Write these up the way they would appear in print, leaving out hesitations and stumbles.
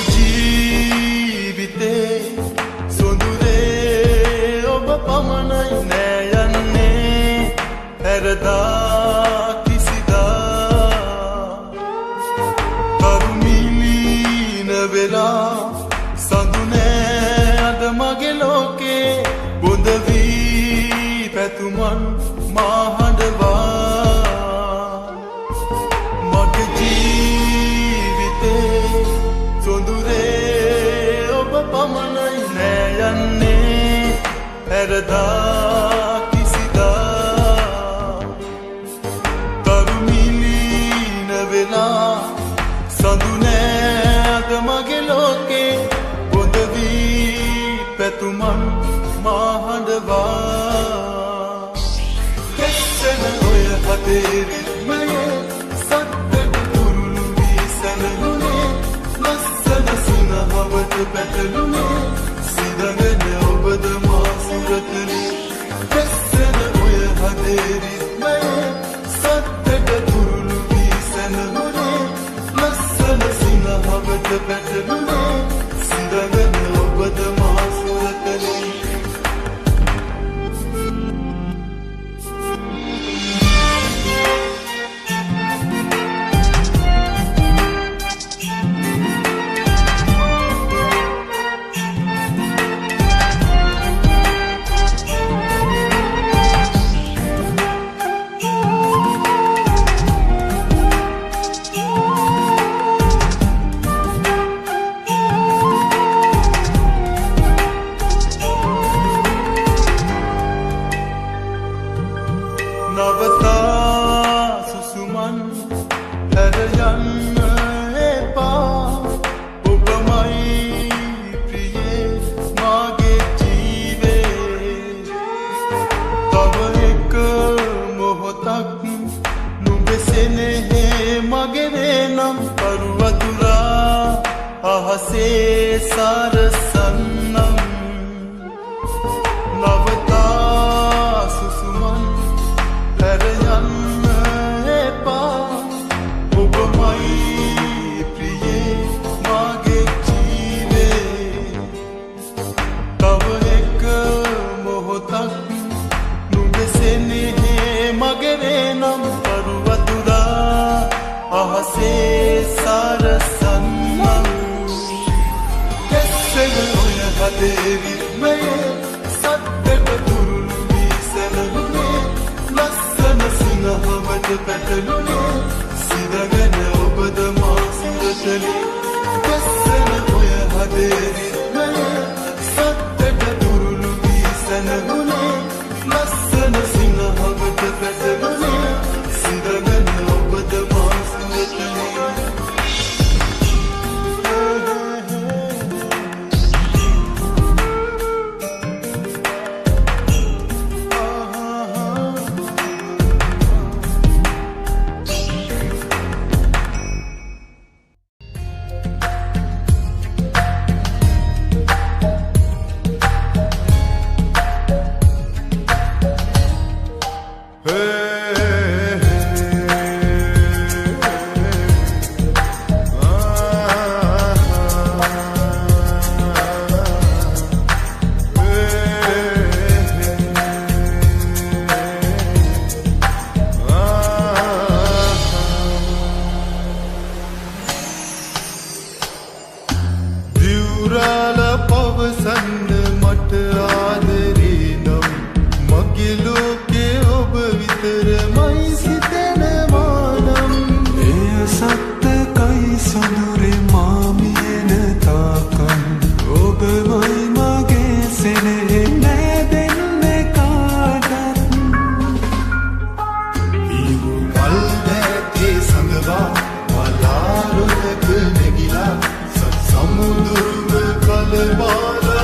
ජීවිතේ සොඳුරේ ඔබ පමණයි නෑ යන්නේ පැරදා කිසිදා කරුමිලීන වෙලා සඳු නෑ අද මගේ ලෝකේ බොඳ වී පැතුමන් මා හඬවා මගේ ජීවිතේ සොඳුරේ ඔබ පමණයි නෑ යන්නේ පැරදා කිසිදා කරුමිලීන වෙලා සඳු නෑ අද මගේ ලෝකේ බොඳ වී පැතුමන් මා හඬවා කෙස්සෙන ඔය හදේ රිද්මයේ සත්තට තුරුළු වී සැනහුනේ ලස්සන සිනහවට පැටළුනේ සිදගෙන ඔබද මා සුරතලේ කෙස්සෙන ඔය හදේ රිද්මයේ සත්තට තුරුළු වී සැනහුනේ ලස්සන සිනහවට පැටළුනේ සිදගෙන ඔබද මා සුරතලේ නවතා සුසුමන් හැරයන්න එපා ඔබමයි ප්‍රියේ මාගේ ජීවේ තව එක මොහොතක් නුඹෙසෙනෙහේ මගේ වේනම් පරුවතුරා අහසේ සරසන්නම් නවතා සුසුමන් හැරයන්න එපා ඔබමයි ප්‍රියේ මාගේ ජීවේ තව එක මොහොතක් නුඹෙසෙනෙහේ මගේ වේනම් පරුවතුරා අහසේ සරසන්නම් කෙස්සෙන ඔය හදේ රිද්මයේ සත්තට තුරුළු වී සැනහුනේ ලස්සන සිනහවට පැටළුනේ සිදගෙන ඔබද මා සුරතලේ කෙස්සෙන ඔය හදේ රිද්මයේ සත්තට තුරුළු වී සැනහුනේ ලස්සන සිනහවට පැටළුනේ සිදගෙන ඔබද මා සුරතලේ Samudurme kalbala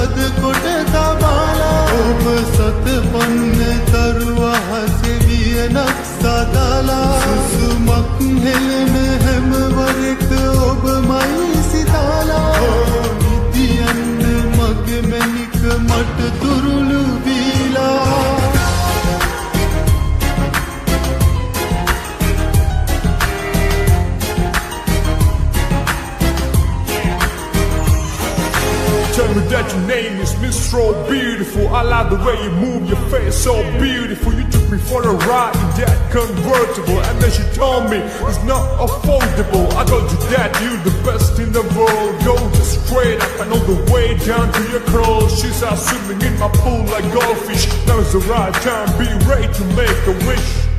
තද කොට තබාලා ඔබ සත පන්න තරුව හසෙවිය නක්සාදාලා සුසුමක් හෙළන හැමවරෙක ඔබමයි සිතාලා නිදියන්න මගේ මැනික මට තුරුළු වීලා Tell me that your name is Miss So Beautiful. I like the way you move your face, so beautiful. You took me for a ride in that convertible, and then she told me it's not affordable. I told you that you're the best in the world. Go just straight up and all the way down to your curls. She's out swimming in my pool like goldfish. Now is the right time, be ready to make a wish.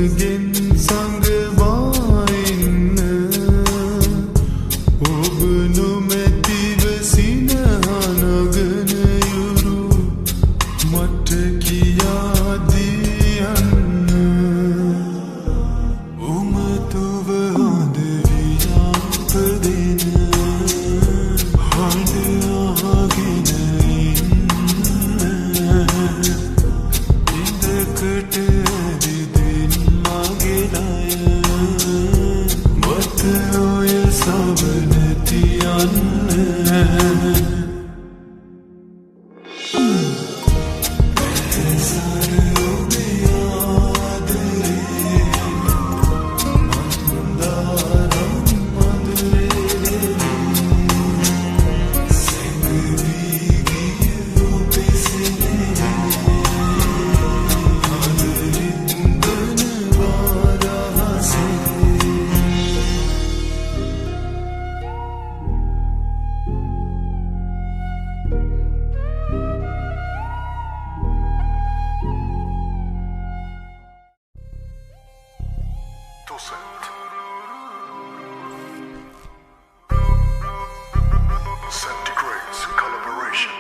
again. Centigrades collaboration.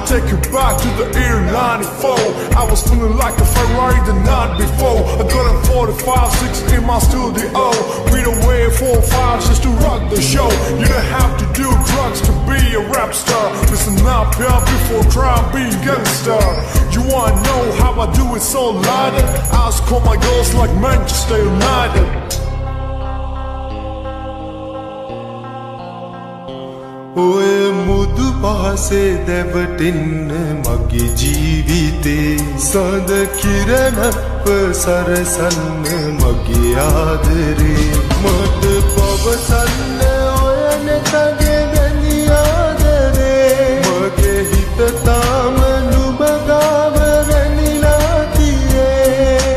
Take you back to the year 94. I was feeling like a Ferrari the night before. I got a 45-6 in my studio. We don't wear 4-5s just to rock the show. You don't have to do drugs to be a rap star. Listen up here before trying to be a gangster. You wanna know how I do it so lighter? Ask all my girls like Manchester United. ඔය මුදු පහසේ දැවටෙන්න මගේ ජීවිතේ සඳ කිරණක්ව සරසන්න මගේ ආදරේ මට පවසන්න ඔය නැතගේ වැනි ආදරේ මගේ හිත තාම නුඹ ගාව රැඳිලා තියේ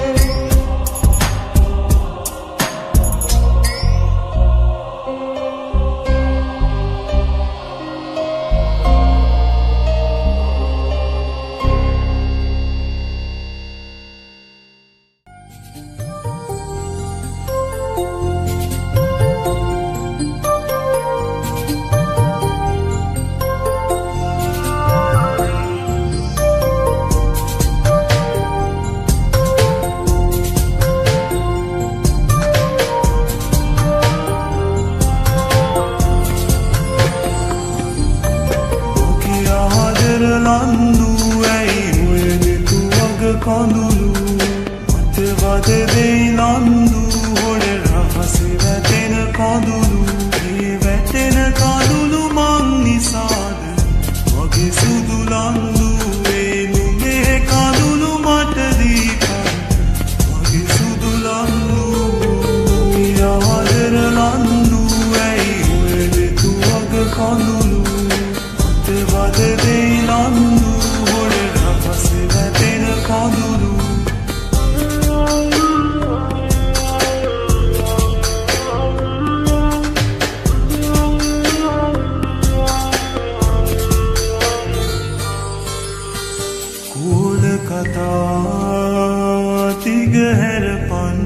සතා තිගහැරපන්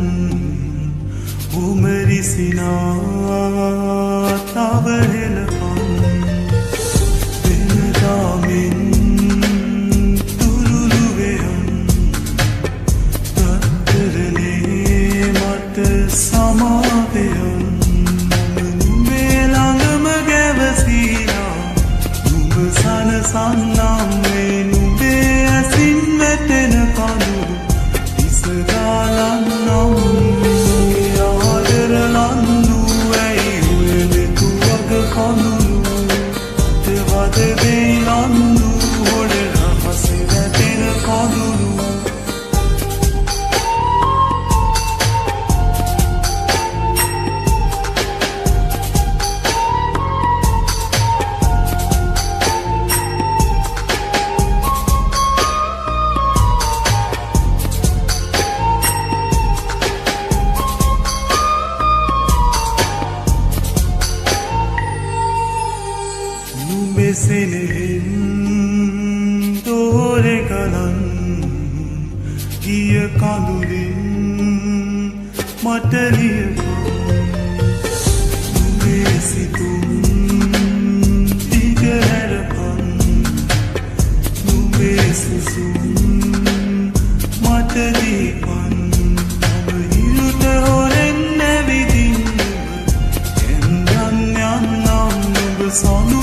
උමරිසිනා තවහෙලපන් වෙනදාමින් තුරුළුවෙයන් තත්තරනේ මට සමාවෙයන් නුඹේ ළඟම ගැවසීලා නුඹ සනසන්නම් මේ නුඹේ ඇසින් වැටෙන කඳුළු ඉසගාලන්නම් ආදරලන්නු ඇයි උයදෙතු වග කඳුළු තෙවද දෙයිලන්නු හොඩර පසේ වැටෙන කඳුළු Numbesinin dore kalan giya kandulin mataliyakan numbesitun tigaharapan numbesusun mataliyakan amahiruta horen navidin endan yannam nubasanu